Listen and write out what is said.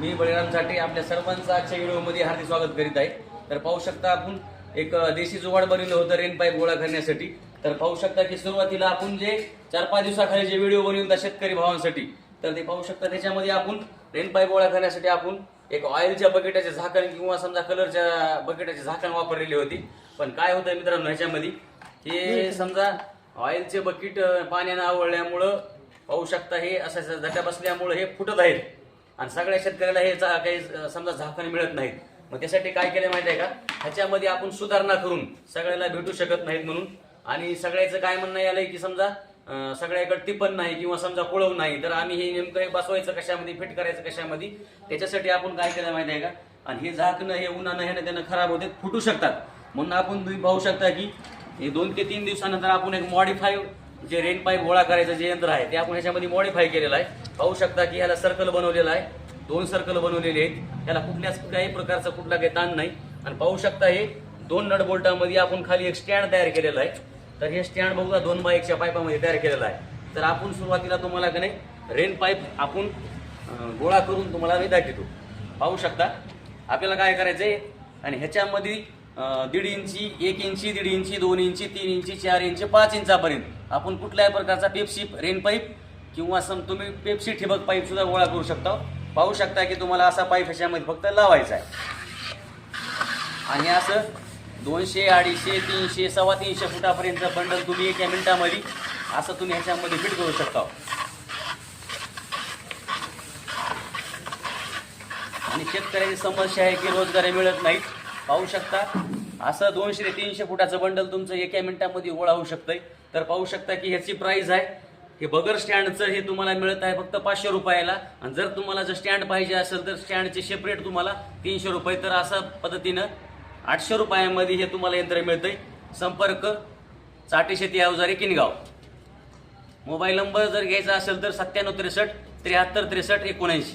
मी बळीराम साठे आपल्या सर्वांचं आजच्या व्हिडिओमध्ये हार्दिक स्वागत करीत आहे। तर पाहू शकता आपण एक देशी जुगाड बनवलं होतं रेन पाईप गोळा करण्यासाठी। तर पाहू शकता की सुरुवातीला आपण जे 4-5 दिवसाखाली जे व्हिडिओ बनवून शेतकरी भावांसाठी, तर ते पाहू शकता त्याच्यामध्ये आपण रेन पाईप गोळा करण्यासाठी आपण एक ऑइलच्या बकेटाचे झाकण किंवा समजा कलरच्या बकेटाचे झाकण वापरलेली होती। पण काय होतं मित्रांनो, ह्याच्यामध्ये हे समजा ऑइलचे बकेट पाण्याने आवळल्यामुळे पाहू शकता हे असं झटा बसल्यामुळे हे फुटत आहेत आणि सगळ्या शेतकऱ्याला हे काही समजा झाकण मिळत नाहीत। मग त्यासाठी काय केलं माहिती आहे का, ह्याच्यामध्ये आपण सुधारणा करून सगळ्याला भेटू शकत नाहीत म्हणून, आणि सगळ्याचं काय म्हणणं आलंय की समजा सगळ्याकडे टिपण नाही किंवा समजा कुळव नाही, तर आम्ही हे नेमकं हे बसवायचं कशामध्ये, फिट करायचं कशामध्ये, त्याच्यासाठी आपण काय केलं माहिती आहे का, आणि हे झाकणं हे उन्हानं ह्यानं त्यानं खराब होते, फुटू शकतात। म्हणून आपण तुम्ही पाहू शकता की हे 2 ते 3 दिवसानंतर आपण एक मॉडिफाय जे रेन पाईप गोळा करायचं जे यंत्र आहे ते आपण ह्याच्यामध्ये मॉडिफाय केलेलं आहे। पाहू शकता की ह्याला सर्कल बनवलेलं आहे, 2 सर्कल बनवलेले आहेत, त्याला कुठल्याच काही प्रकारचा कुठला काही ताण नाही। आणि पाहू शकता हे 2 नट बोल्टामध्ये आपण खाली एक स्टँड तयार केलेलं आहे। तर हे स्टँड बघा 2x1 पाईपामध्ये तयार केलेलं आहे। तर आपण सुरुवातीला तुम्हाला का नाही रेन पाईप आपण गोळा करून तुम्हाला मी दाखवतो। पाहू शकता आपल्याला काय करायचंय, आणि ह्याच्यामध्ये 1.5 इंची, 1 इंची, 1.5 इंची, 2 इंची, 3 इंची, 4 इंची, 5 इंचापर्यंत आपण कुठल्याही प्रकारचा पेप्सी रेन पाईप किंवा तुम्ही पेप्सी ठिबक पाईप सुद्धा गोळा करू शकता। पाहू शकता की तुम्हाला असा पाईप ह्याच्यामध्ये फक्त लावायचा आहे, आणि असं 200, 250, 300, 350 फुटापर्यंत बंडल तुम्ही 1 मिनिटामध्ये असं तुम्ही ह्याच्यामध्ये फिट करू शकता। आणि शेतकऱ्याची समस्या आहे की रोजगार मिळत नाहीत। पाहू शकता असं 200 ते 300 फुटाचं बंडल तुमचं 1 मिनिटामध्ये गोळा होऊ शकतंय। तर पाहू शकता की ह्याची प्राइस आहे, हे बगर स्टँडचं हे तुम्हाला मिळत आहे फक्त 500 रुपयाला। आणि जर तुम्हाला जर स्टँड पाहिजे असेल तर स्टँडचे सेपरेट तुम्हाला 300 रुपये। तर अशा पद्धतीनं 800 रुपयामध्ये हे तुम्हाला यंत्र मिळतंय। संपर्क चाटे शेती अवजारे किनगाव। मोबाईल नंबर जर घ्यायचा असेल तर 9763 73 63 79।